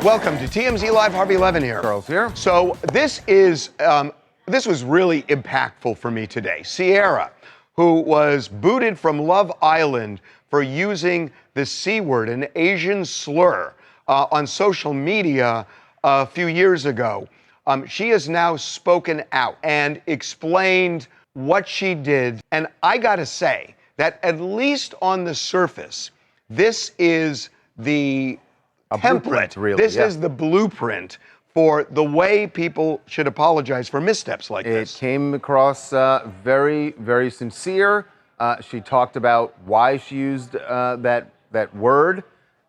Welcome to TMZ Live. Harvey Levin here. Charles here. So this was really impactful for me today. Cierra, who was booted from Love Island for using the C word, an Asian slur, on social media a few years ago. She has now spoken out and explained what she did. And I gotta say that at least on the surface, this is the template. Really, this is the blueprint for the way people should apologize for missteps like this. It came across very, very sincere. She talked about why she used that word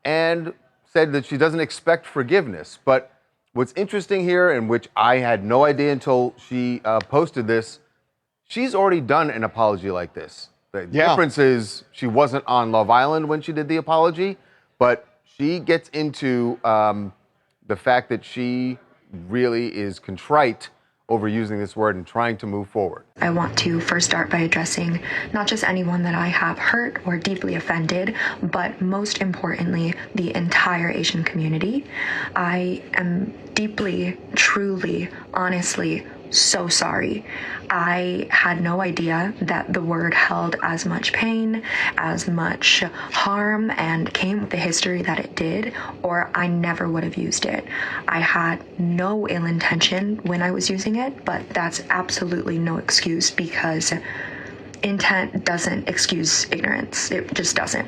and said that she doesn't expect forgiveness. But what's interesting here, and which I had no idea until she posted this, she's already done an apology like this. The difference is she wasn't on Love Island when she did the apology, but she gets into the fact that she really is contrite over using this word and trying to move forward. I want to first start by addressing not just anyone that I have hurt or deeply offended, but most importantly, the entire Asian community. I am deeply, truly, honestly, so sorry. I had no idea that the word held as much pain, as much harm, and came with the history that it did, or I never would have used it. I had no ill intention when I was using it, but that's absolutely no excuse, because intent doesn't excuse ignorance. It just doesn't.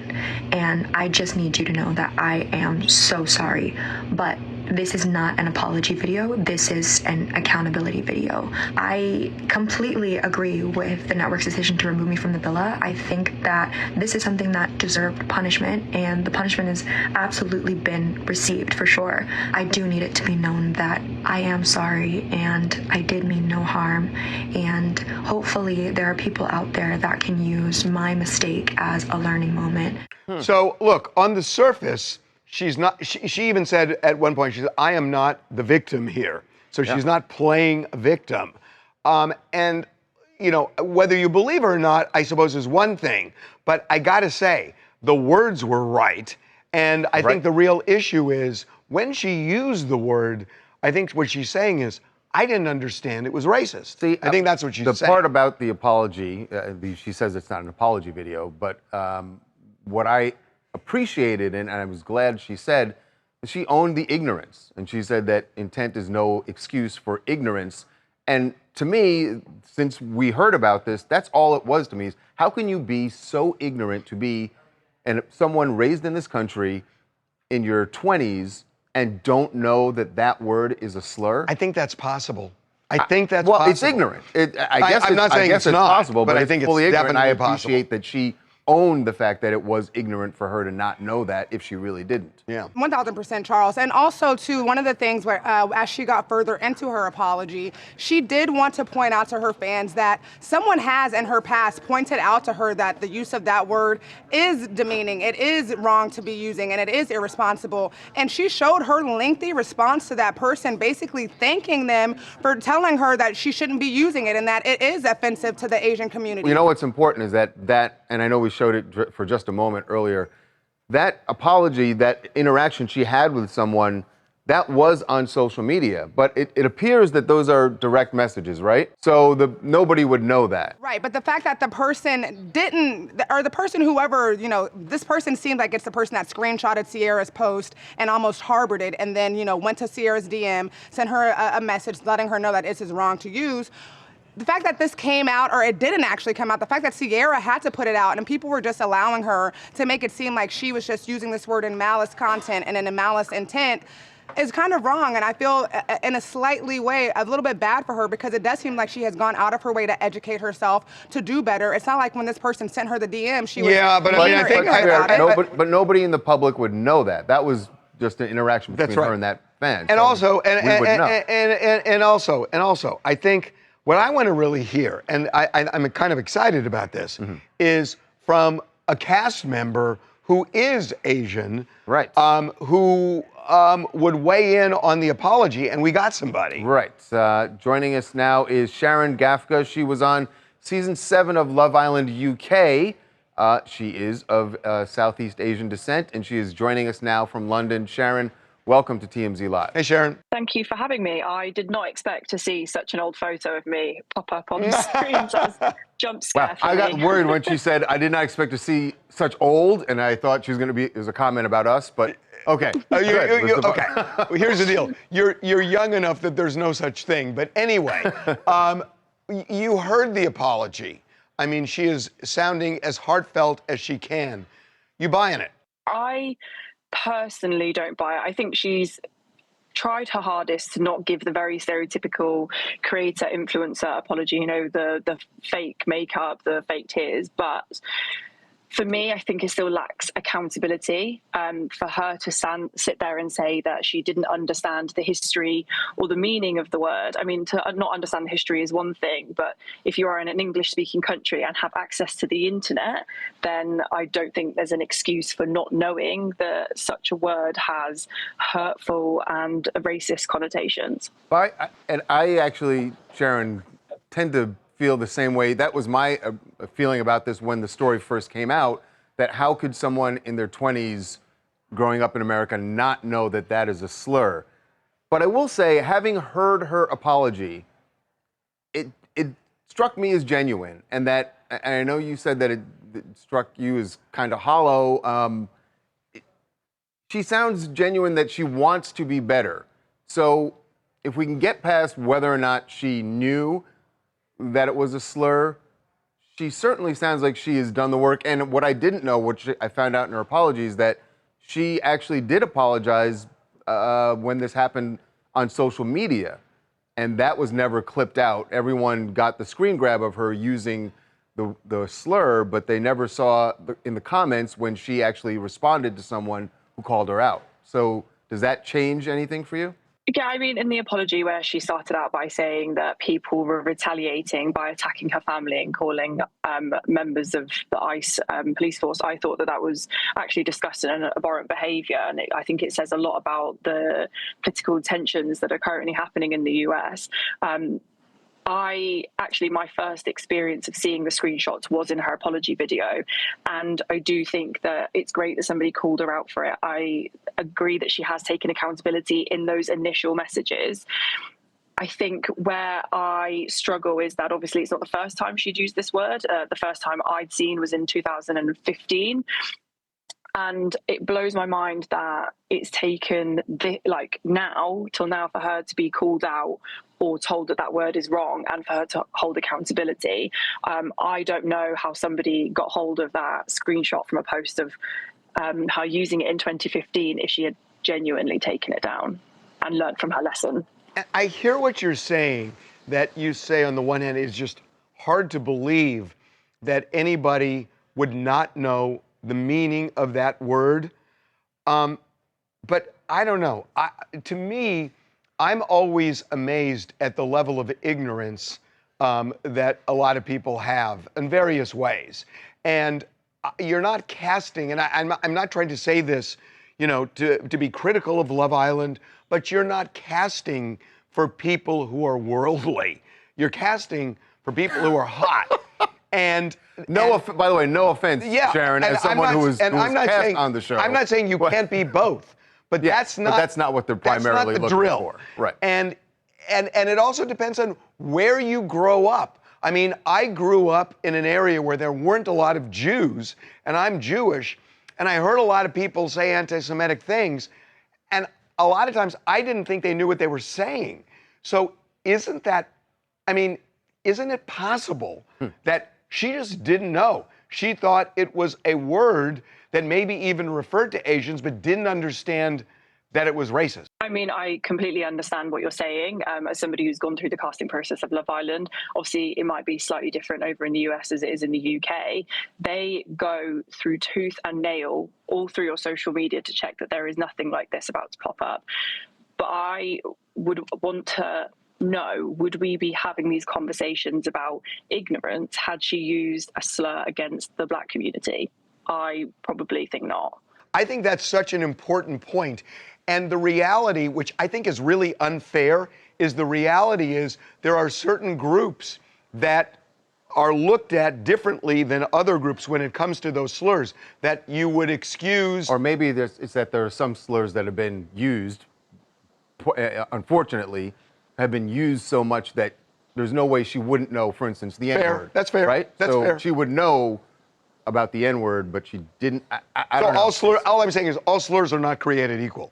And I just need you to know that I am so sorry. But this is not an apology video. This is an accountability video. I completely agree with the network's decision to remove me from the villa. I think that this is something that deserved punishment, and the punishment has absolutely been received for sure. I do need it to be known that I am sorry and I did mean no harm, and hopefully there are people out there that can use my mistake as a learning moment. So look, on the surface, she's not. She even said at one point, she said, "I am not the victim here." So she's not playing a victim. And you know, whether you believe her or not, I suppose is one thing. But I got to say, the words were right, and I think the real issue is when she used the word. I think what she's saying is, I didn't understand it was racist. See, I think that's what she's saying. The part about the apology, she says it's not an apology video, but what I appreciated, and I was glad she said, she owned the ignorance. And she said that intent is no excuse for ignorance. And to me, since we heard about this, that's all it was to me. Is how can you be so ignorant to be someone raised in this country in your 20s and don't know that that word is a slur? I think that's possible. I think that's possible. Well, it's ignorant. I'm not saying it's not possible, but I think it's fully ignorant. I appreciate that she owned the fact that it was ignorant for her to not know that if she really didn't. Yeah. 1000%, Charles. And also, too, one of the things where, as she got further into her apology, she did want to point out to her fans that someone has in her past pointed out to her that the use of that word is demeaning, it is wrong to be using, and it is irresponsible. And she showed her lengthy response to that person, basically thanking them for telling her that she shouldn't be using it and that it is offensive to the Asian community. You know what's important is that, and I know we showed it for just a moment earlier, that apology, that interaction she had with someone, that was on social media. But it appears that those are direct messages, right? So nobody would know that. Right, but the fact that the person didn't, or the person, whoever, you know, this person seemed like it's the person that screenshotted Cierra's post and almost harbored it, and then, you know, went to Cierra's DM, sent her a message letting her know that this is wrong to use. The fact that this came out, or it didn't actually come out, the fact that Cierra had to put it out and people were just allowing her to make it seem like she was just using this word in malice content and in a malice intent is kind of wrong. And I feel in a slightly way a little bit bad for her, because it does seem like she has gone out of her way to educate herself to do better. It's not like when this person sent her the DM, she was but I mean, I think but nobody in the public would know that. That was just an interaction between her and that fan. And so also, I think what I want to really hear, and I'm kind of excited about this, is from a cast member who is Asian, right? Who would weigh in on the apology, and we got somebody. Right. Joining us now is Sharon Gaffka. She was on season 7 of Love Island UK. She is of Southeast Asian descent, and she is joining us now from London. Sharon, welcome to TMZ Live. Hey, Sharon. Thank you for having me. I did not expect to see such an old photo of me pop up on the screen. So that was a jump scare Wow, for I me. got worried when she said, I did not expect to see such old, and I thought she was going to be, it was a comment about us, but okay. Okay, well, here's the deal. You're young enough that there's no such thing. But anyway, you heard the apology. I mean, she is sounding as heartfelt as she can. You buying it? I personally don't buy it. I think she's tried her hardest to not give the very stereotypical creator influencer apology, you know, the fake makeup, the fake tears, but for me, I think it still lacks accountability. For her to sit there and say that she didn't understand the history or the meaning of the word. I mean, to not understand the history is one thing, but if you are in an English-speaking country and have access to the internet, then I don't think there's an excuse for not knowing that such a word has hurtful and racist connotations. And I actually, Sharon, tend to feel the same way. That was my feeling about this when the story first came out, that how could someone in their 20s growing up in America not know that that is a slur? But I will say, having heard her apology, it struck me as genuine. And I know you said that it struck you as kind of hollow. She sounds genuine that she wants to be better. So if we can get past whether or not she knew that it was a slur, she certainly sounds like she has done the work. And what I didn't know, which I found out in her apologies, that she actually did apologize when this happened on social media. And that was never clipped out. Everyone got the screen grab of her using the slur, but they never saw in the comments when she actually responded to someone who called her out. So does that change anything for you? Yeah, I mean, in the apology where she started out by saying that people were retaliating by attacking her family and calling members of the ICE police force, I thought that was actually disgusting and abhorrent behaviour. And I think it says a lot about the political tensions that are currently happening in the US. My first experience of seeing the screenshots was in her apology video. And I do think that it's great that somebody called her out for it. I agree that she has taken accountability in those initial messages. I think where I struggle is that obviously it's not the first time she'd used this word. The first time I'd seen was in 2015. And it blows my mind that it's taken till now for her to be called out or told that word is wrong and for her to hold accountability. I don't know how somebody got hold of that screenshot from a post of her using it in 2015 if she had genuinely taken it down and learned from her lesson. I hear what you're saying, that you say on the one hand, it's just hard to believe that anybody would not know the meaning of that word. But I don't know. To me, I'm always amazed at the level of ignorance that a lot of people have in various ways. And you're not casting, and I'm not trying to say this, you know, to be critical of Love Island, but you're not casting for people who are worldly. You're casting for people who are hot. And by the way, no offense, yeah, Sharon, as someone who was cast on the show. I'm not saying you can't be both, but that's not what they're primarily looking for. Right. And it also depends on where you grow up. I mean, I grew up in an area where there weren't a lot of Jews, and I'm Jewish, and I heard a lot of people say anti-Semitic things, and a lot of times I didn't think they knew what they were saying. So isn't it possible that she just didn't know? She thought it was a word that maybe even referred to Asians, but didn't understand that it was racist. I mean, I completely understand what you're saying. As somebody who's gone through the casting process of Love Island, obviously it might be slightly different over in the US as it is in the UK. They go through tooth and nail all through your social media to check that there is nothing like this about to pop up. But I would want to know, would we be having these conversations about ignorance had she used a slur against the Black community? I probably think not. I think that's such an important point. And the reality, which I think is really unfair, is there are certain groups that are looked at differently than other groups when it comes to those slurs, that you would excuse. Or maybe it's that there are some slurs that have been used, unfortunately, have been used so much that there's no way she wouldn't know, for instance, the N-word. That's fair. Right? That's so fair. she would know about the N-word, but she didn't. I So don't know. all I'm saying is all slurs are not created equal.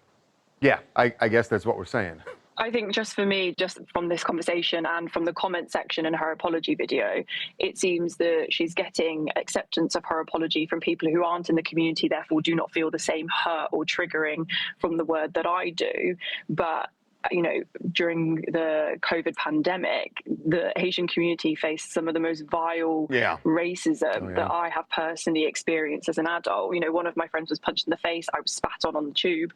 Yeah, I guess that's what we're saying. I think just for me, just from this conversation and from the comment section in her apology video, it seems that she's getting acceptance of her apology from people who aren't in the community, therefore do not feel the same hurt or triggering from the word that I do. But during the COVID pandemic, the Asian community faced some of the most vile racism that I have personally experienced as an adult. One of my friends was punched in the face. I was spat on the tube,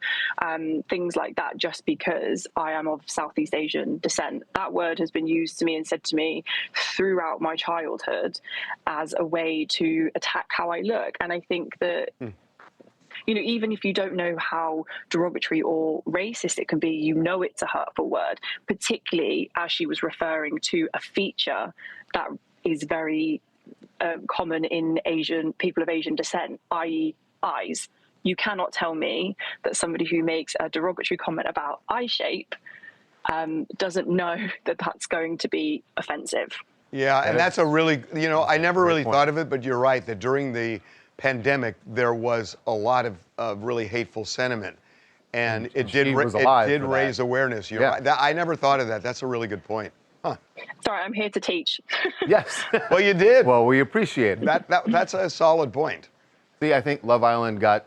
things like that, just because I am of Southeast Asian descent. That word has been used to me and said to me throughout my childhood as a way to attack how I look. And I think that even if you don't know how derogatory or racist it can be, it's a hurtful word, particularly as she was referring to a feature that is very common in people of Asian descent, i.e. eyes. You cannot tell me that somebody who makes a derogatory comment about eye shape doesn't know that that's going to be offensive. Yeah, and that's a really, I never really thought of it, but you're right that during the pandemic, there was a lot of really hateful sentiment, and it did raise awareness. You're right. I never thought of that. That's a really good point. Huh. Sorry, I'm here to teach. Yes. Well, you did. Well, we appreciate it. That's a solid point. See, I think Love Island got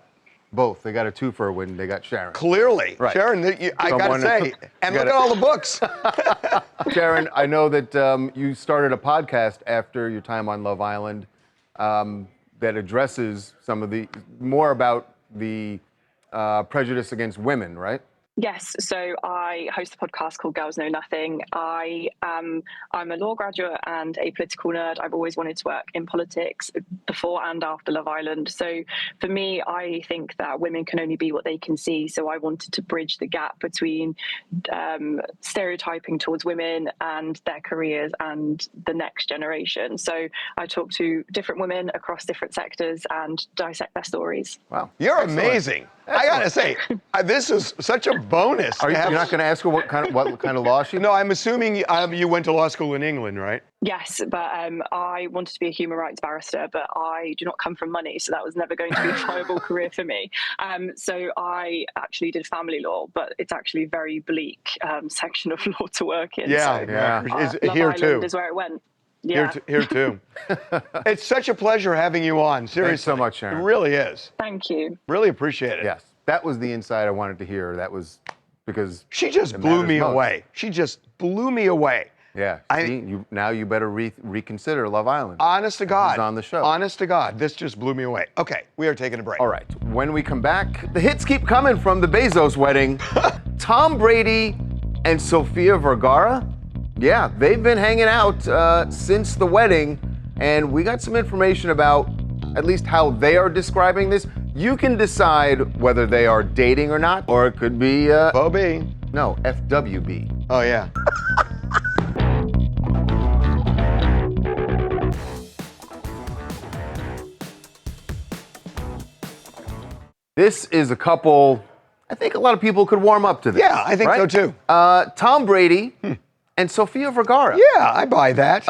both. They got a twofer when they got Sharon. Clearly. Right. Sharon, I got to say, and look at all the books. Sharon, I know that you started a podcast after your time on Love Island. That addresses more about the prejudice against women, right? Yes, so I host a podcast called Girls Know Nothing. I'm a law graduate and a political nerd. I've always wanted to work in politics before and after Love Island. So for me, I think that women can only be what they can see. So I wanted to bridge the gap between stereotyping towards women and their careers and the next generation. So I talk to different women across different sectors and dissect their stories. Wow. You're amazing. I got to say, this is such a bonus. You're not going to ask her what kind of law she? No, I'm assuming you went to law school in England, right? Yes, but I wanted to be a human rights barrister, but I do not come from money, so that was never going to be a viable career for me. So I actually did family law, but it's actually a very bleak section of law to work in. Yeah. Love Here Island too. is where it went. Yeah. Here too. It's such a pleasure having you on. Seriously. Thanks so much, Sharon. It really is. Thank you. Really appreciate it. Yes, that was the insight I wanted to hear. That was because she just blew me away. She just blew me away. Yeah. Now you better reconsider Love Island. Honest to God. Who's on the show. Honest to God. This just blew me away. Okay, we are taking a break. All right. When we come back, the hits keep coming from the Bezos wedding. Tom Brady and Sofia Vergara. Yeah, they've been hanging out since the wedding, and we got some information about at least how they are describing this. You can decide whether they are dating or not, or it could be Bobby. No, FWB. Oh yeah. This is a couple, I think a lot of people could warm up to this. Yeah, I think so too. Tom Brady and Sofia Vergara. Yeah, I buy that.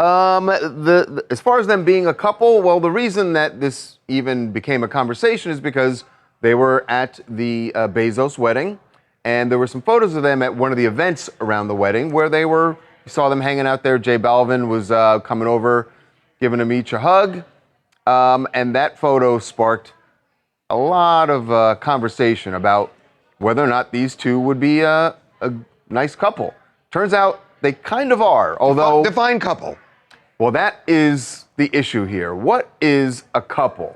As far as them being a couple, well, the reason that this even became a conversation is because they were at the Bezos wedding, and there were some photos of them at one of the events around the wedding where you saw them hanging out there. J Balvin was coming over, giving them each a hug, and that photo sparked a lot of conversation about whether or not these two would be a nice couple. Turns out they kind of are, although... Define couple. Well, that is the issue here. What is a couple?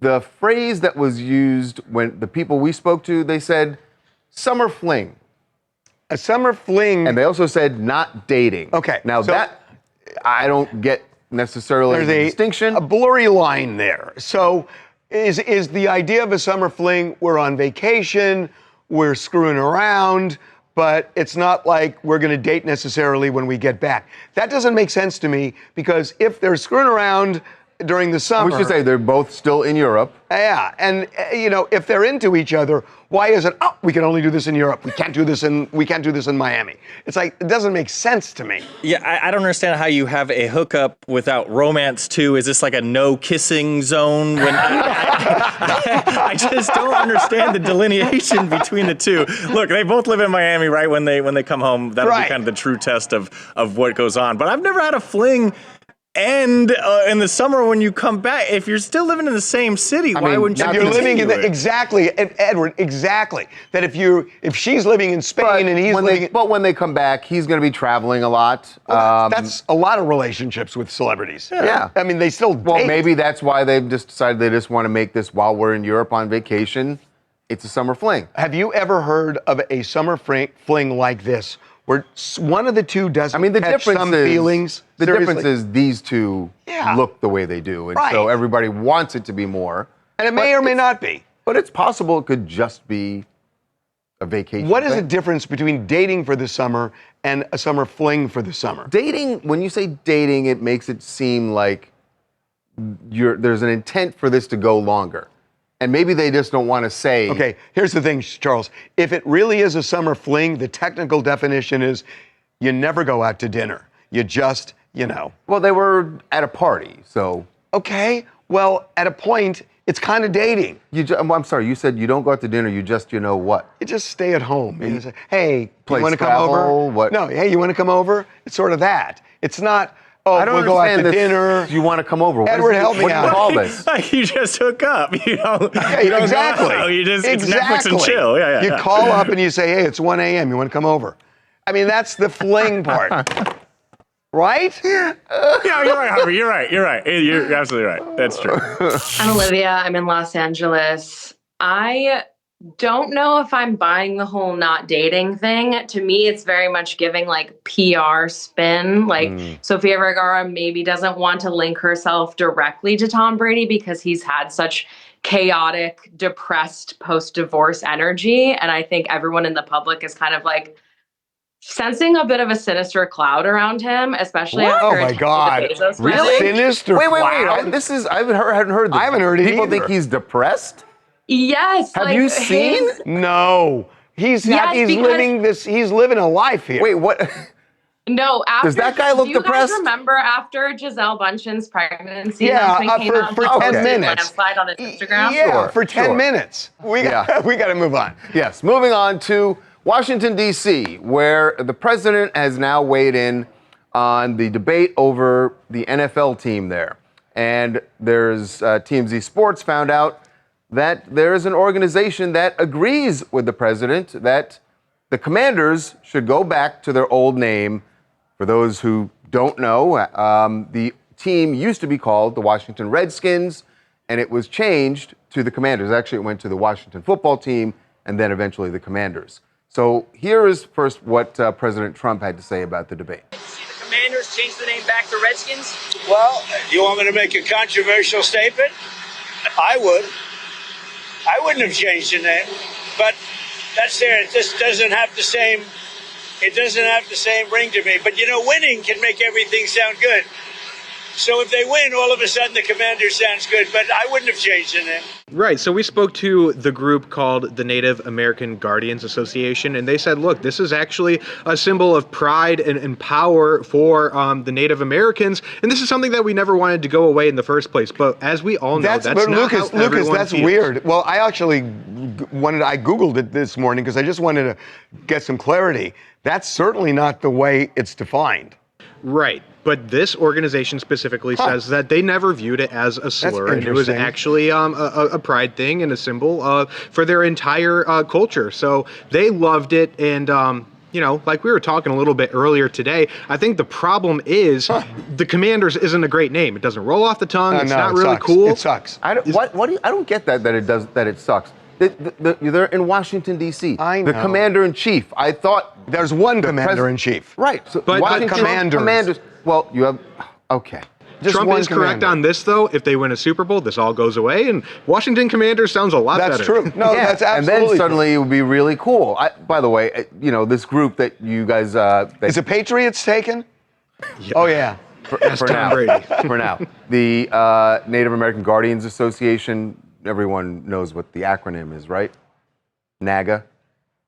The phrase that was used when the people we spoke to, they said summer fling. A summer fling. And they also said not dating. Okay. Now that, I don't get necessarily the distinction. A blurry line there. So is the idea of a summer fling, we're on vacation, we're screwing around, but it's not like we're going to date necessarily when we get back. That doesn't make sense to me because if they're screwing around during the summer. We should say they're both still in Europe. Yeah, and if they're into each other, why is it? Oh, we can only do this in Europe. We can't do this in Miami. It's like it doesn't make sense to me. Yeah, I don't understand how you have a hookup without romance too. Is this like a no kissing zone? When I just don't understand the delineation between the two. Look, they both live in Miami, right? When they come home, that'll be kind of the true test of what goes on. But I've never had a fling. And in the summer when you come back, if you're still living in the same city, why wouldn't you? If you're living in exactly, Edward, exactly. That if she's living in Spain and he's living, but when they come back, he's going to be traveling a lot. Well, that's a lot of relationships with celebrities. Yeah. I mean, they still date. Well, maybe that's why they've just decided they just want to make this while we're in Europe on vacation. It's a summer fling. Have you ever heard of a summer fling like this? Where one of the two doesn't catch some feelings. The difference is these two look the way they do, and so everybody wants it to be more. And it may or may not be. But it's possible it could just be a vacation. What is the difference between dating for the summer and a summer fling for the summer? Dating, when you say dating, it makes it seem like there's an intent for this to go longer. And maybe they just don't want to say. Okay, here's the thing, Charles. If it really is a summer fling, the technical definition is you never go out to dinner. You just, Well, they were at a party, so. Okay, well, at a point, it's kind of dating. I'm sorry, you said you don't go out to dinner, you just, what? You just stay at home. You say, hey, Play you want to come over? What? No, hey, you want to come over? It's sort of that. It's not, oh, we'll go out to dinner. You want to come over? Edward, help me out. What do you call this? You just hook up. You don't exactly. go out. It's Netflix and chill. Yeah. You call up and you say, hey, it's 1 a.m. You want to come over? I mean, that's the fling part. Right? Yeah, you're right, Harvey. You're right. You're absolutely right. That's true. I'm Olivia. I'm in Los Angeles. I don't know if I'm buying the whole not dating thing. To me, it's very much giving like PR spin. Like Sofia Vergara maybe doesn't want to link herself directly to Tom Brady because he's had such chaotic, depressed post-divorce energy. And I think everyone in the public is kind of like sensing a bit of a sinister cloud around him, especially after Oh my God! Really? Sinister wait, cloud? This is I hadn't heard this. I haven't heard it People either. think he's depressed? Yes. Have you seen? No. He's living a life here. Wait, what? No, does that guy look depressed? Do you guys remember after Giselle Bundchen's pregnancy? Yeah, for 10 minutes. Landslide on his Instagram? Yeah, for 10 minutes. We got to move on. Yes, moving on to Washington, D.C., where the president has now weighed in on the debate over the NFL team there. And there's TMZ Sports found out that there is an organization that agrees with the president that the Commanders should go back to their old name. For those who don't know, the team used to be called the Washington Redskins, and it was changed to the Commanders. Actually, it went to the Washington football team and then eventually the Commanders. So here is first what President Trump had to say about the debate. The Commanders changed the name back to Redskins? Well, you want me to make a controversial statement? I would. I wouldn't have changed the name, but that's there. It just doesn't have the same. It doesn't have the same ring to me. But winning can make everything sound good. So if they win, all of a sudden the Commander sounds good. But I wouldn't have changed the name. Right. So we spoke to the group called the Native American Guardians Association, and they said, look, this is actually a symbol of pride and power for the Native Americans, and this is something that we never wanted to go away in the first place. But as we all know, that's not Lucas, how everyone that's feels. weird. Well, I actually I Googled it this morning because I just wanted to get some clarity. That's certainly not the way it's defined. Right. But this organization specifically says that they never viewed it as a slur. And it was actually a pride thing and a symbol for their entire culture. So they loved it. And, like we were talking a little bit earlier today, I think the problem is the Commanders isn't a great name. It doesn't roll off the tongue. It's not really cool. It sucks. I don't get that it sucks. They're in Washington, D.C. I know. The commander-in-chief. I thought there's one commander-in-chief. Right. So but Washington commanders. Well, you have. Okay. Trump is correct on this, though. If they win a Super Bowl, this all goes away, and Washington Commanders sounds a lot better. That's true. No, that's absolutely And then suddenly true. it would be really cool. By the way, this group that you guys... Is the Patriots taken? Yeah. Oh, yeah. For Tom now. Brady. For now. The Native American Guardians Association, everyone knows what the acronym is, right? NAGA.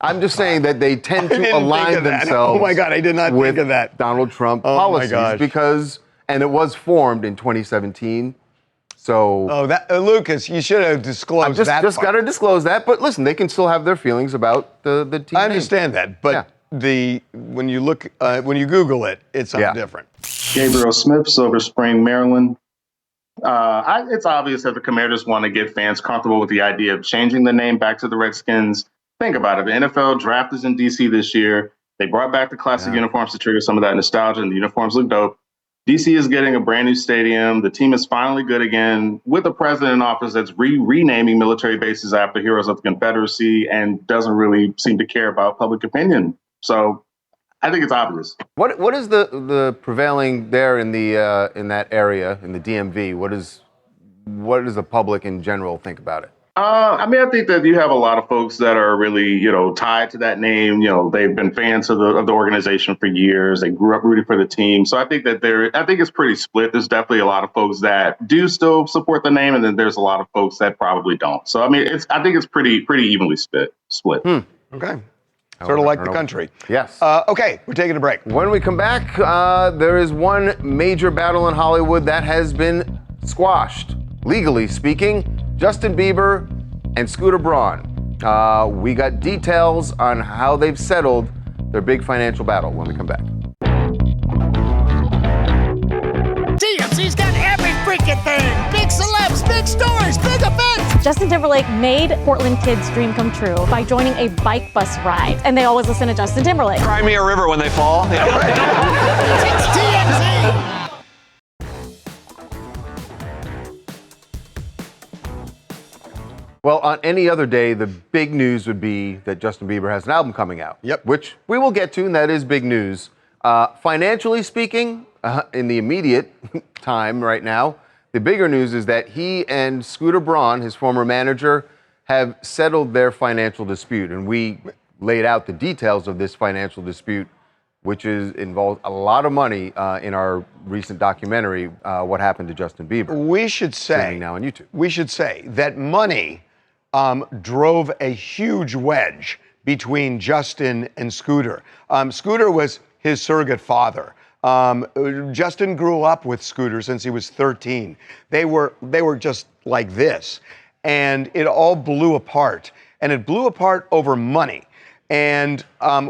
I'm just saying that they tend to align themselves. Oh my God, I did not think of that. Donald Trump Oh policies my gosh. because, and it was formed in 2017. So. Oh, that Lucas, you should have disclosed that. Just got to disclose that. But listen, they can still have their feelings about the team. I understand that, but when you look, when you Google it, it's something different. Gabriel Smith, Silver Spring, Maryland. It's obvious that the Commanders want to get fans comfortable with the idea of changing the name back to the Redskins. Think about it. The NFL draft is in D.C. this year. They brought back the classic uniforms to trigger some of that nostalgia, and the uniforms look dope. D.C. is getting a brand new stadium. The team is finally good again with a president in office that's renaming military bases after heroes of the Confederacy and doesn't really seem to care about public opinion. So I think it's obvious. What is the prevailing there in the in that area in the DMV? What does the public in general think about it? I think that you have a lot of folks that are really, tied to that name. They've been fans of the organization for years. They grew up rooting for the team. So I think that I think it's pretty split. There's definitely a lot of folks that do still support the name, and then there's a lot of folks that probably don't. So I think it's pretty evenly split. Okay. Sort of like the country. Yes. Okay, we're taking a break. When we come back, there is one major battle in Hollywood that has been squashed, legally speaking. Justin Bieber and Scooter Braun. We got details on how they've settled their big financial battle when we come back. TMZ's got every freaking thing. Big celebs, big stories, big events. Justin Timberlake made Portland kids' dream come true by joining a bike bus ride. And they always listen to Justin Timberlake. Cry me a river when they fall. It's TMZ. Well, on any other day, the big news would be that Justin Bieber has an album coming out. Yep. Which we will get to, and that is big news. Financially speaking, in the immediate time right now, the bigger news is that he and Scooter Braun, his former manager, have settled their financial dispute. And we laid out the details of this financial dispute, which involves a lot of money in our recent documentary, What Happened to Justin Bieber. We should say, streaming now on YouTube. We should say that money drove a huge wedge between Justin and Scooter. Scooter was his surrogate father. Justin grew up with Scooter since he was 13. They were just like this, and it all blew apart. And it blew apart over money. And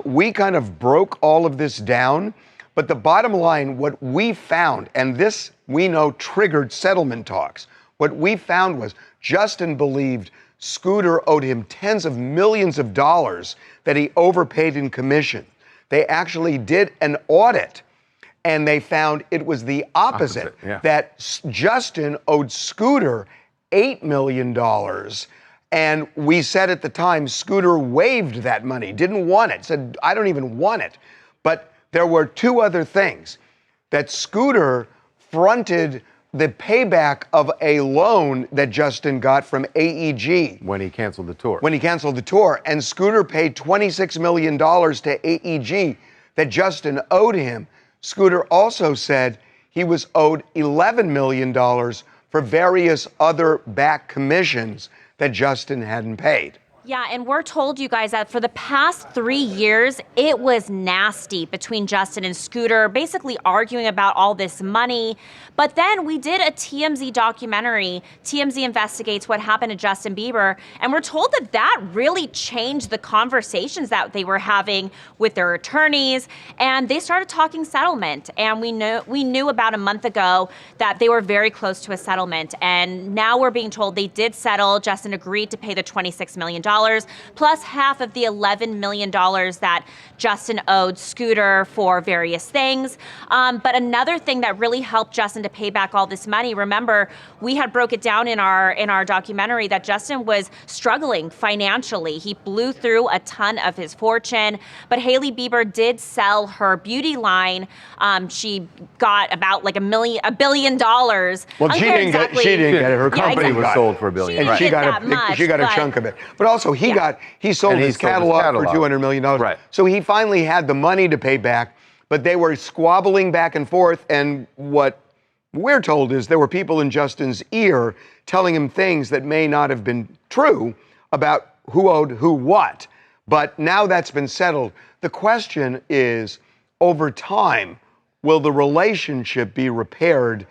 we kind of broke all of this down. But the bottom line, what we found, and this we know triggered settlement talks. What we found was Justin believed Scooter owed him tens of millions of dollars that he overpaid in commission. They actually did an audit, and they found it was the opposite. That Justin owed Scooter $8 million. And we said at the time, Scooter waived that money, didn't want it, said, I don't even want it. But there were two other things. That Scooter fronted the payback of a loan that Justin got from AEG. When he canceled the tour. And Scooter paid $26 million to AEG that Justin owed him. Scooter also said he was owed $11 million for various other back commissions that Justin hadn't paid. Yeah, and we're told, you guys, that for the past 3 years, it was nasty between Justin and Scooter, basically arguing about all this money. But then we did a TMZ documentary, TMZ Investigates What Happened to Justin Bieber, and we're told that that really changed the conversations that they were having with their attorneys, and they started talking settlement. And we knew about a month ago that they were very close to a settlement, and now we're being told they did settle. Justin agreed to pay the $26 million. plus half of the $11 million that Justin owed Scooter for various things. But another thing that really helped Justin to pay back all this money, remember, we had broke it down in our documentary that Justin was struggling financially. He blew through a ton of his fortune, but Hailey Bieber did sell her beauty line. She got about like $1 billion. Well, she didn't get it. Her company was sold for $1 billion. And she got a chunk of it. But also he sold his catalog for $200 million. Right. So he finally had the money to pay back, but they were squabbling back and forth. And what we're told is there were people in Justin's ear telling him things that may not have been true about who owed who what. But now that's been settled. The question is, over time, will the relationship be repaired?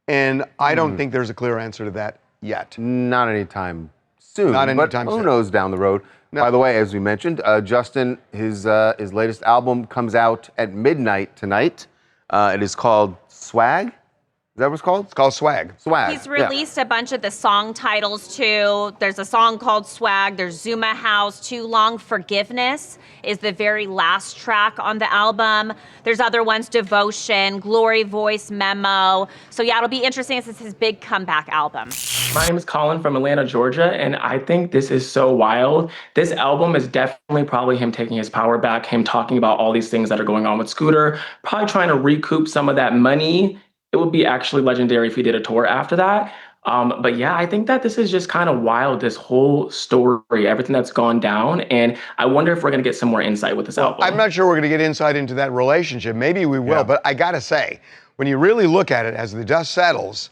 And I don't think there's a clear answer to that yet. Not anytime soon. Not anytime but soon. Who knows down the road? No. By the way, as we mentioned, Justin, his latest album comes out at midnight tonight. It is called Swag. Is that what it's called? It's called Swag. Swag. He's released a bunch of the song titles too. There's a song called Swag. There's Zuma House. Too Long Forgiveness is the very last track on the album. There's other ones, Devotion, Glory Voice, Memo. So yeah, it'll be interesting. This is his big comeback album. My name is Colin from Atlanta, Georgia, and I think this is so wild. This album is definitely probably him taking his power back, him talking about all these things that are going on with Scooter, probably trying to recoup some of that money. It would be actually legendary if he did a tour after that. But yeah, I think that this is just kind of wild, this whole story, everything that's gone down. And I wonder if we're going to get some more insight with this album. I'm not sure we're going to get insight into that relationship. Maybe we will, but I got to say, when you really look at it, as the dust settles,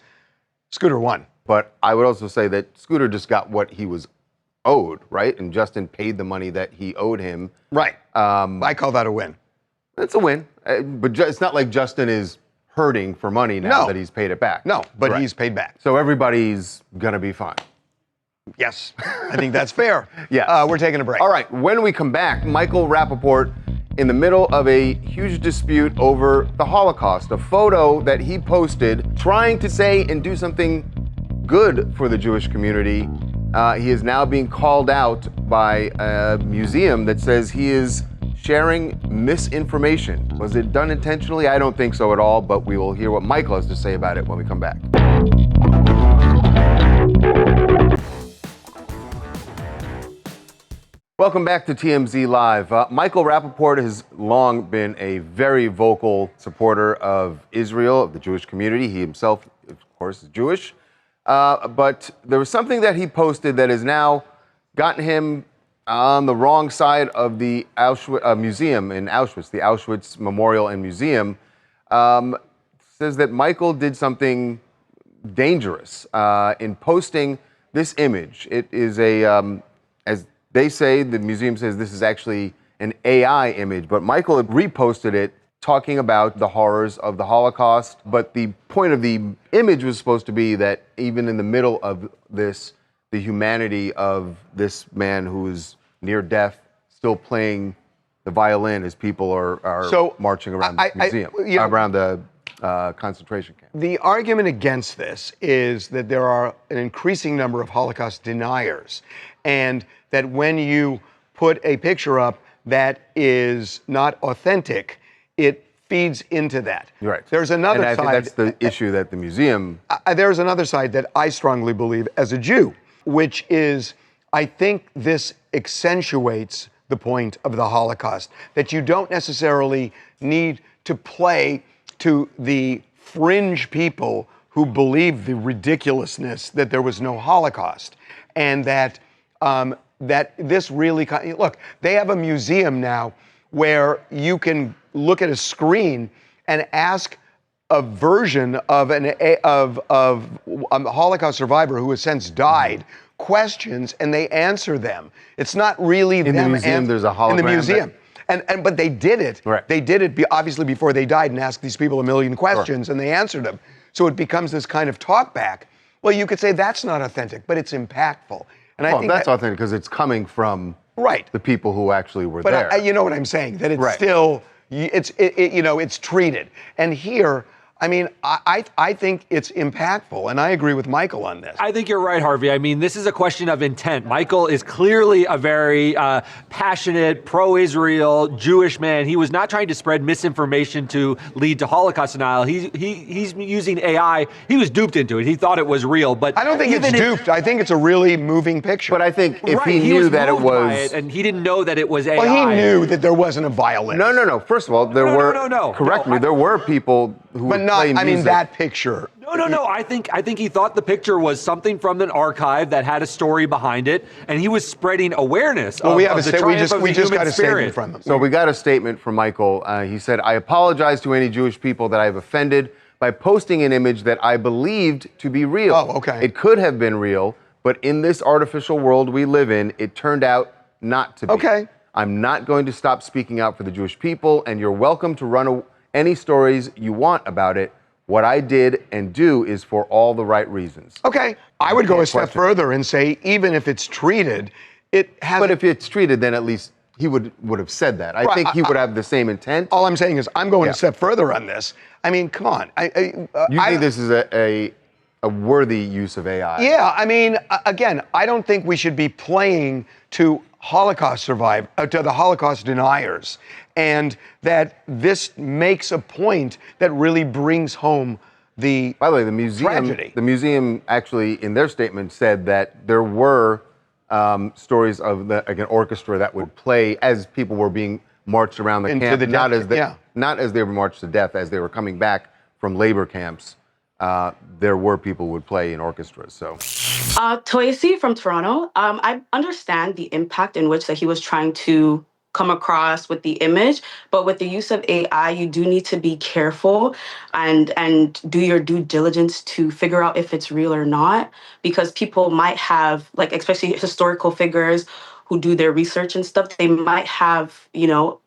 Scooter won. But I would also say that Scooter just got what he was owed, right? And Justin paid the money that he owed him. Right. I call that a win. It's a win. But it's not like Justin is hurting for money now that he's paid it back. No, but he's paid back. So everybody's going to be fine. Yes, I think that's fair. Yeah. We're taking a break. All right, when we come back, Michael Rapaport in the middle of a huge dispute over the Holocaust, a photo that he posted trying to say and do something good for the Jewish community. He is now being called out by a museum that says he is sharing misinformation. Was it done intentionally? I don't think so at all, but we will hear what Michael has to say about it when we come back. Welcome back to TMZ Live. Michael Rapaport has long been a very vocal supporter of Israel, of the Jewish community. He himself, of course, is Jewish. But there was something that he posted that has now gotten him on the wrong side of the Auschwitz museum in Auschwitz, the Auschwitz Memorial and Museum. Says that Michael did something dangerous in posting this image. It is as they say, the museum says this is actually an AI image, but Michael had reposted it talking about the horrors of the Holocaust. But the point of the image was supposed to be that even in the middle of this, the humanity of this man who is near death, still playing the violin as people are marching around the museum, around the concentration camp. The argument against this is that there are an increasing number of Holocaust deniers, and that when you put a picture up that is not authentic, it feeds into that. Right. There's another side. And I think that's the issue that the museum... There's another side that I strongly believe as a Jew, which is, I think this accentuates the point of the Holocaust, that you don't necessarily need to play to the fringe people who believe the ridiculousness that there was no Holocaust, and that that this really, look, they have a museum now where you can look at a screen and ask a version of a Holocaust survivor who has since died questions, and they answer them. It's not really in the museum. There's a hologram. In the museum. But they did it. Right. They did it obviously before they died and asked these people a million questions, and they answered them. So it becomes this kind of talk back. Well, you could say that's not authentic, but it's impactful. And I think that's authentic because it's coming from the people who actually were there. But you know what I'm saying? That it's still, it's treated. And here, I mean, I think it's impactful, and I agree with Michael on this. I think you're right, Harvey. I mean, this is a question of intent. Michael is clearly a very passionate, pro-Israel, Jewish man. He was not trying to spread misinformation to lead to Holocaust denial. He's using AI. He was duped into it. He thought it was real, but I don't think it's duped. I think it's a really moving picture. But I think if he knew that it was, and he didn't know that it was AI. Well, he knew that there wasn't a violinist. No. First of all, there were. Correct me. There were people who but not. I mean, that picture. No. I think he thought the picture was something from an archive that had a story behind it, and he was spreading awareness. Well, of, we have of the triumph of we the just human got a spirit. statement from him. So we got a statement from Michael. He said, "I apologize to any Jewish people that I've offended by posting an image that I believed to be real. Oh, okay. It could have been real, but in this artificial world we live in, it turned out not to be. Okay. I'm not going to stop speaking out for the Jewish people, and you're welcome to run any stories you want about it. What I did and do is for all the right reasons." Okay. I would go a step further and say, even if it's treated, it has. But if it's treated, then at least he would have said that. I think he would have the same intent. All I'm saying is, I'm going a step further on this. I mean, come on. You think this is a worthy use of AI? Yeah. I mean, again, I don't think we should be playing to to the Holocaust deniers, and that this makes a point that really brings home the By the way, the museum, tragedy. The museum actually, in their statement, said that there were stories of an orchestra that would play as people were being marched around the camp, not as they were marched to death, as they were coming back from labor camps. There were people who would play in orchestras. So, Toysi from Toronto. I understand the impact in which that he was trying to come across with the image, but with the use of AI, you do need to be careful and do your due diligence to figure out if it's real or not, because people might have, like, especially historical figures who do their research and stuff, they might have,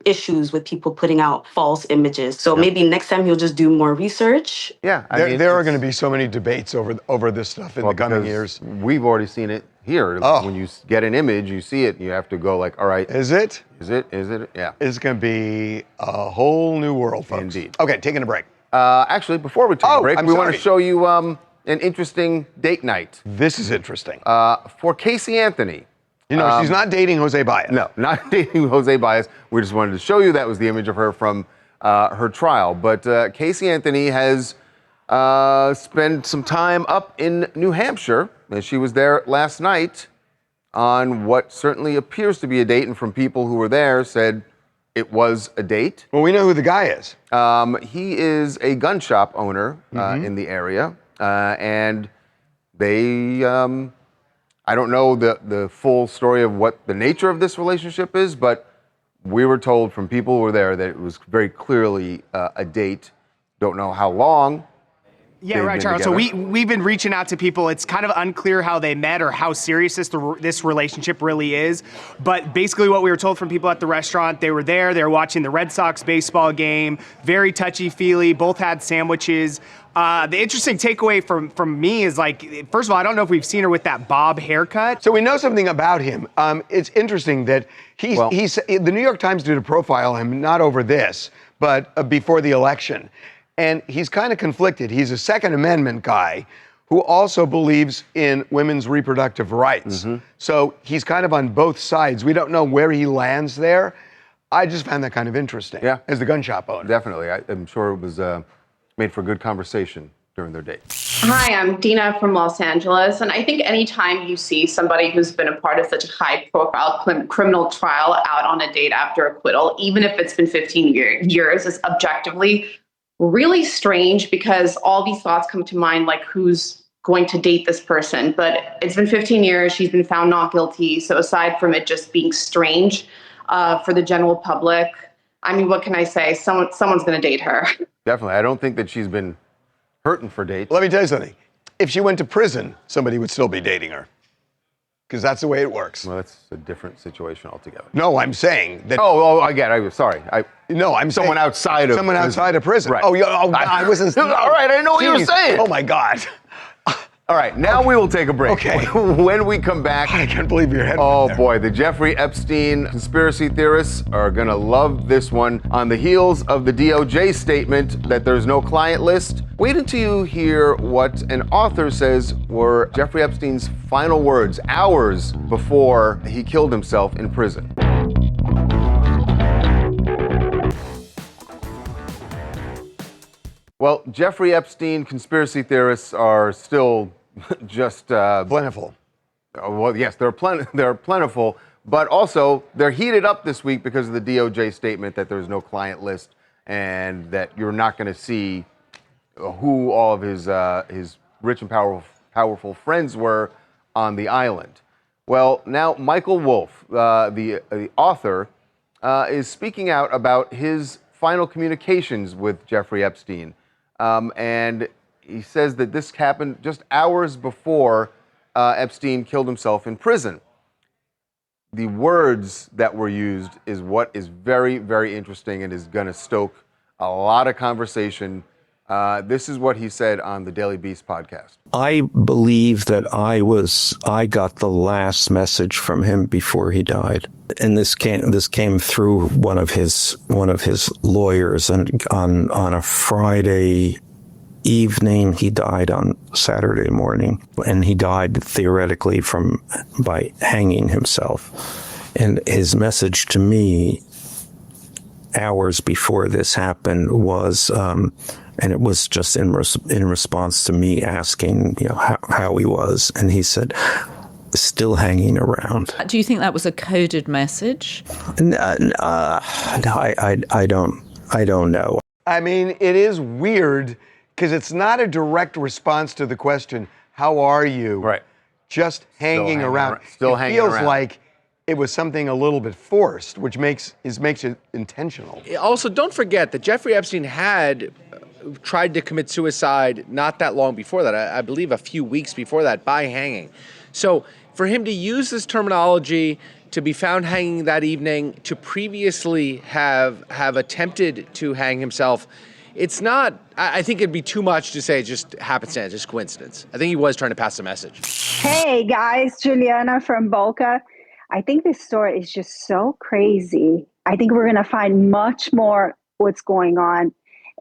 issues with people putting out false images. So maybe next time he'll just do more research. Yeah, there are going to be so many debates over this stuff in the coming years. We've already seen it here. Oh. When you get an image, you see it, you have to go like, all right. Is it? Is it? Yeah. It's going to be a whole new world, folks. Indeed. Okay, taking a break. Actually, before we take a break, we want to show you an interesting date night. This is interesting. For Casey Anthony. She's not dating Jose Baez. No, not dating Jose Baez. We just wanted to show you that was the image of her from her trial. But Casey Anthony has spent some time up in New Hampshire, and she was there last night on what certainly appears to be a date, and from people who were there said it was a date. Well, we know who the guy is. He is a gun shop owner in the area, and they... I don't know the full story of what the nature of this relationship is, but we were told from people who were there that it was very clearly a date. Don't know how long. Yeah, right, Charles. So we've been reaching out to people. It's kind of unclear how they met or how serious this relationship really is. But basically what we were told from people at the restaurant, they were there, they were watching the Red Sox baseball game, very touchy-feely, both had sandwiches. The interesting takeaway from me is, like, first of all, I don't know if we've seen her with that bob haircut. So we know something about him. It's interesting that the New York Times did a profile on him, not over this, but before the election. And he's kind of conflicted. He's a Second Amendment guy who also believes in women's reproductive rights. So he's kind of on both sides. We don't know where he lands there. I just found that kind of interesting as the gun shop owner. Definitely. I'm sure it was made for good conversation during their date. Hi, I'm Dina from Los Angeles, and I think anytime you see somebody who's been a part of such a high-profile criminal trial out on a date after acquittal, even if it's been 15 years, is objectively really strange, because all these thoughts come to mind, like, who's going to date this person? But it's been 15 years, she's been found not guilty, so aside from it just being strange for the general public, I mean, what can I say? Someone's going to date her. Definitely. I don't think that she's been hurting for dates. Let me tell you something. If she went to prison, somebody would still be dating her. Because that's the way it works. Well, that's a different situation altogether. No, I'm saying that... Oh, I get it. I'm sorry. No, I'm someone saying... outside of Someone prison. outside of prison. Right. I wasn't... All right, I know what you were saying. Oh, my God. All right, now we will take a break. Okay. When we come back. I can't believe your head. Oh went there. boy, the Jeffrey Epstein conspiracy theorists are gonna love this one. On the heels of the DOJ statement that there's no client list, wait until you hear what an author says were Jeffrey Epstein's final words hours before he killed himself in prison. Well, Jeffrey Epstein conspiracy theorists are still just plentiful. Well, yes, they're plentiful, but also they're heated up this week because of the DOJ statement that there's no client list and that you're not going to see who all of his rich and powerful friends were on the island. Well, now Michael Wolff, the author, is speaking out about his final communications with Jeffrey Epstein. And he says that this happened just hours before Epstein killed himself in prison. The words that were used is what is very, very interesting and is going to stoke a lot of conversation. This is what he said on the Daily Beast podcast. I believe that I got the last message from him before he died. And this came through one of his lawyers, and on a Friday evening. He died on Saturday morning, and he died theoretically by hanging himself. And his message to me hours before this happened was, and it was just in response to me asking, how he was, and he said, "Still hanging around." Do you think that was a coded message? No, I don't know. I mean, it is weird because it's not a direct response to the question, "How are you?" Right. Just hanging around. Still it hanging feels around. like it was something a little bit forced, which makes it intentional. Also, don't forget that Jeffrey Epstein had tried to commit suicide not that long before that. I believe a few weeks before that by hanging. So for him to use this terminology, to be found hanging that evening, to previously have attempted to hang himself, it's not, I think it'd be too much to say just happenstance, just coincidence. I think he was trying to pass a message. Hey guys, Juliana from Boca. I think this story is just so crazy. I think we're going to find much more what's going on.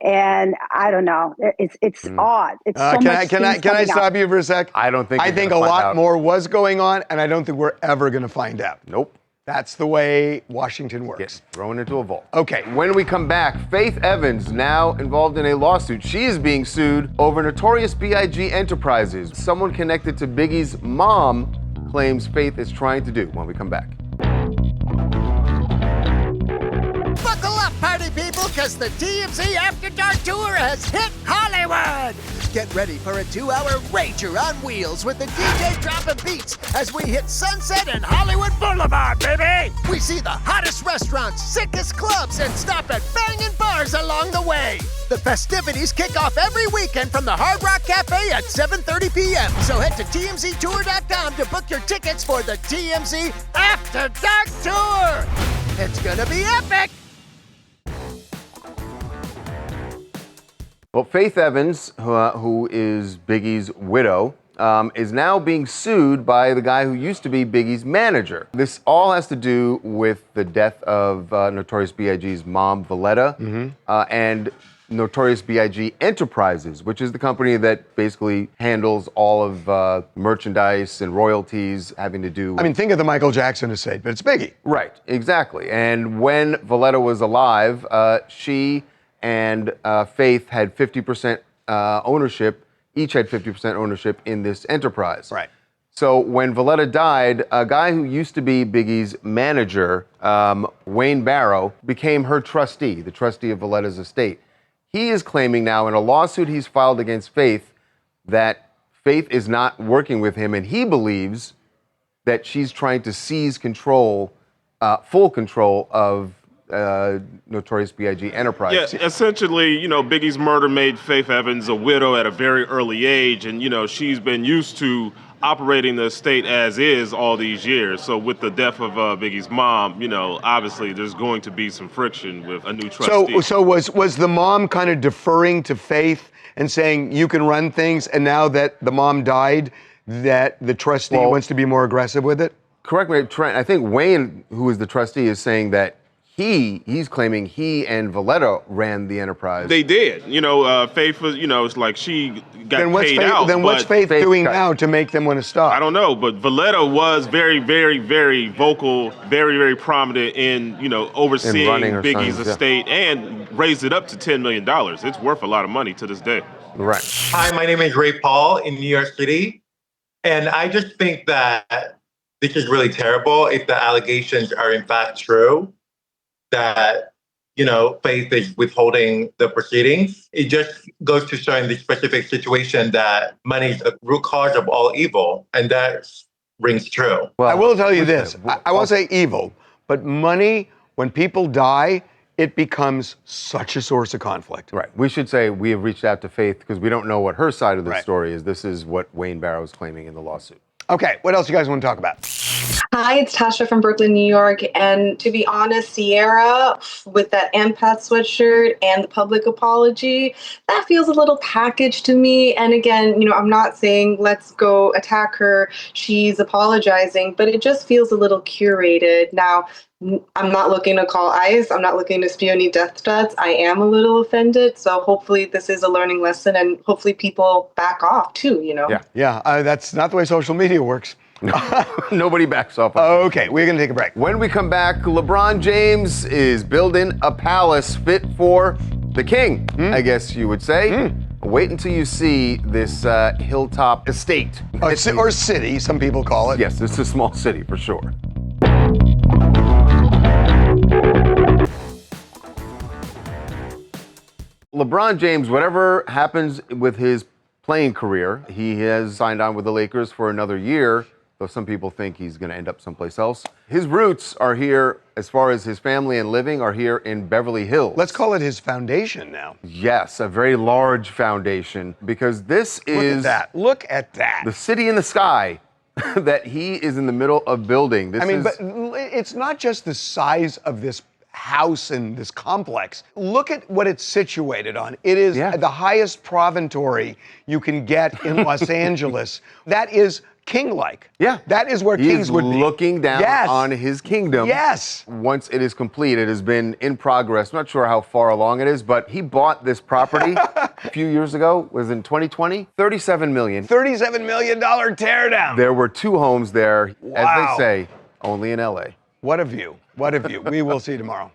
And I don't know. It's odd. It's so much. Can I stop you for a sec? I don't think. I think a lot more was going on, and I don't think we're ever going to find out. Nope. That's the way Washington works. Thrown into a vault. Okay. When we come back, Faith Evans now involved in a lawsuit. She is being sued over Notorious B.I.G. Enterprises. Someone connected to Biggie's mom claims Faith is trying to do when we come back. Buckle up, party people, because the TMZ After Dark Tour has hit Hollywood! Get ready for a 2-hour rager on wheels with the DJ dropping beats as we hit Sunset and Hollywood Boulevard, baby! We see the hottest restaurants, sickest clubs, and stop at banging bars along the way! The festivities kick off every weekend from the Hard Rock Cafe at 7:30 p.m. So head to TMZTour.com to book your tickets for the TMZ After Dark Tour! It's gonna be epic! Well, Faith Evans, who is Biggie's widow, is now being sued by the guy who used to be Biggie's manager. This all has to do with the death of Notorious B.I.G.'s mom, Valletta, and Notorious B.I.G. Enterprises, which is the company that basically handles all of merchandise and royalties having to do with... I mean, think of the Michael Jackson estate, but it's Biggie. Right, exactly. And when Valletta was alive, she and Faith had 50% ownership, each had 50% ownership in this enterprise. Right. So when Valletta died, a guy who used to be Biggie's manager, Wayne Barrow, became her trustee, the trustee of Valletta's estate. He is claiming now in a lawsuit he's filed against Faith that Faith is not working with him, and he believes that she's trying to seize control, full control of Notorious B.I.G. Enterprise. Yeah, essentially, Biggie's murder made Faith Evans a widow at a very early age, and, she's been used to operating the estate as is all these years. So with the death of Biggie's mom, obviously there's going to be some friction with a new trustee. So was the mom kind of deferring to Faith and saying you can run things, and now that the mom died, that the trustee wants to be more aggressive with it? Correct me, Trent. I think Wayne, who is the trustee, is saying that he's claiming he and Valletta ran the enterprise. They did. Faith was, it's like she got paid out. Then what's Faith doing now to make them want to stop? I don't know, but Valletta was very, very, very vocal, very, very prominent in, overseeing Biggie's estate and raised it up to $10 million. It's worth a lot of money to this day. Right. Hi, my name is Ray Paul in New York City. And I just think that this is really terrible if the allegations are in fact true, that, Faith is withholding the proceedings. It just goes to show in this specific situation that money is the root cause of all evil, and that rings true. Well, I will tell you this. I won't say evil, but money, when people die, it becomes such a source of conflict. Right. We should say we have reached out to Faith because we don't know what her side of the story is. This is what Wayne Barrow is claiming in the lawsuit. Okay, what else you guys want to talk about? Hi, it's Tasha from Brooklyn, New York. And to be honest, Cierra, with that empath sweatshirt and the public apology, that feels a little packaged to me. And again, I'm not saying let's go attack her. She's apologizing, but it just feels a little curated. Now, I'm not looking to call ICE. I'm not looking to spew any death threats. I am a little offended. So hopefully this is a learning lesson, and hopefully people back off too, Yeah, that's not the way social media works. Nobody backs off. Okay, we're going to take a break. When we come back, LeBron James is building a palace fit for the king, I guess you would say. Wait until you see this hilltop estate. Or city, some people call it. Yes, it's a small city for sure. LeBron James, whatever happens with his playing career, he has signed on with the Lakers for another year, though some people think he's going to end up someplace else. His roots are here, as far as his family and living, are here in Beverly Hills. Let's call it his foundation now. Yes, a very large foundation, because this is... Look at that. The city in the sky that he is in the middle of building. But it's not just the size of this house and this complex. Look at what it's situated on. It is the highest promontory you can get in Los Angeles. That is king-like. Yeah. That is where kings would be. Looking down on his kingdom. Yes. Once it is complete, it has been in progress. I'm not sure how far along it is, but he bought this property a few years ago. Was in 2020? $37 million. $37 million teardown. There were 2 homes there, as they say, only in LA. What a view. What a view. We will see you tomorrow.